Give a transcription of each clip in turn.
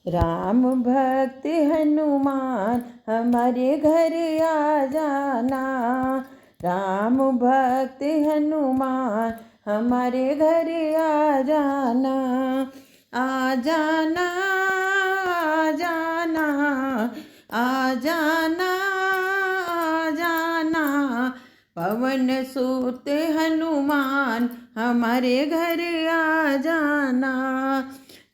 राम भक्त हनुमान हमारे घर आ जाना। राम भक्त हनुमान हमारे घर आ जाना। आ जाना आ जाना आ जाना आ जाना। पवन सुत हनुमान हमारे घर आ जाना।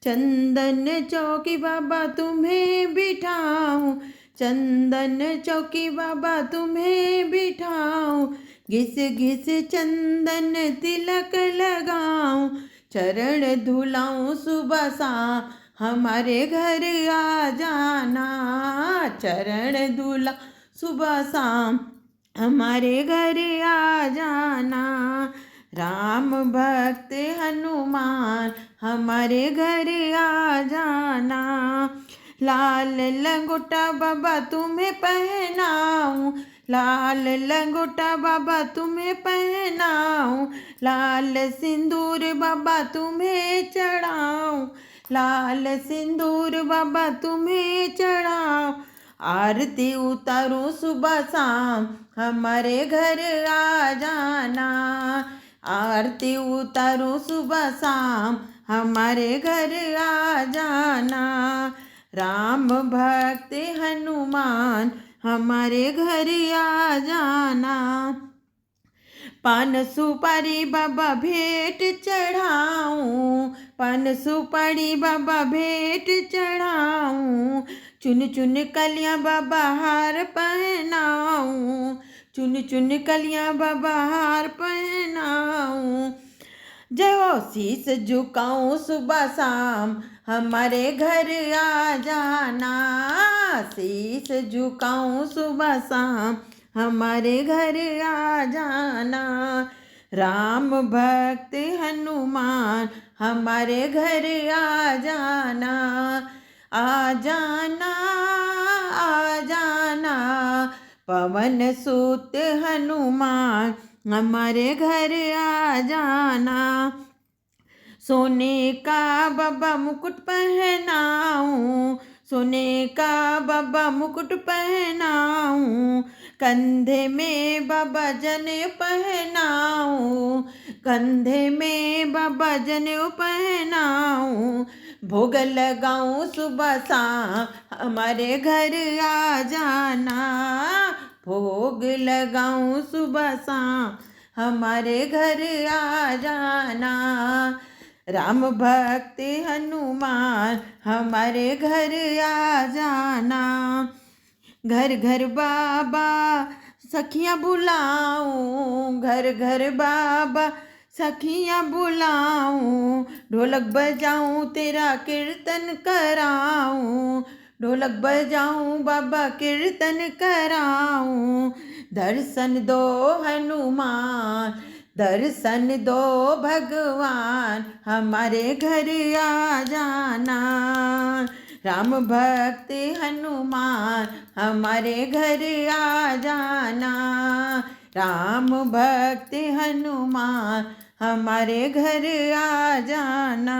चंदन चौकी बाबा तुम्हें बिठाऊं, चंदन चौकी बाबा तुम्हें बिठाऊं। घिस घिस चंदन तिलक लगाऊं, चरण धुलाऊं सुबह शाम हमारे घर आ जाना। चरण धुला सुबह शाम हमारे घर आ जाना। राम भक्त हनुमान हमारे घर आ जाना। लाल लंगोटा बाबा तुम्हें पहनाऊं, लाल लंगोटा बाबा तुम्हें पहनाऊं। लाल सिंदूर बाबा तुम्हें चढ़ाऊं, लाल सिंदूर बाबा तुम्हें चढ़ाऊं। आरती उतारूं सुबह शाम हमारे घर आ जाना। आरती उतारूं सुबह शाम हमारे घर आ जाना। राम भक्त हनुमान हमारे घर आ जाना। पान सुपारी बाबा भेंट चढ़ाऊं, पान सुपारी बाबा भेंट चढ़ाऊं। चुन चुन कलियां बाबा हार पहनाऊं, चुन चुन कलियां बाबा हार पहनाऊं। जो शीस झुकाऊं सुबह शाम हमारे घर आ जाना। शीस झुकाऊं सुबह शाम हमारे घर आ जाना। राम भक्त हनुमान हमारे घर आ जाना। आ जाना आ जाना पवन सुत हनुमान हमारे घर आ जाना। सोने का बाबा मुकुट पहनाऊं, सोने का बाबा मुकुट पहनाऊं। कंधे में बाबा जनेऊ पहनाऊं, कंधे में बाबा जनेऊ पहनाऊं। भोग लगाऊं सुबह शाम हमारे घर आ जाना। भोग लगाऊं सुबह शाम हमारे घर आ जाना। राम भक्त हनुमान हमारे घर आ जाना। घर घर बाबा सखियां बुलाऊं, घर घर बाबा सखियां बुलाऊं। ढोलक बजाऊं तेरा कीर्तन कराऊं, ढोलक बजाऊं बाबा कीर्तन कराऊं। दर्शन दो हनुमान, दर्शन दो भगवान हमारे घर आ जाना। राम भक्त हनुमान हमारे घर आ जाना। राम भक्त हनुमान हमारे घर आ जाना।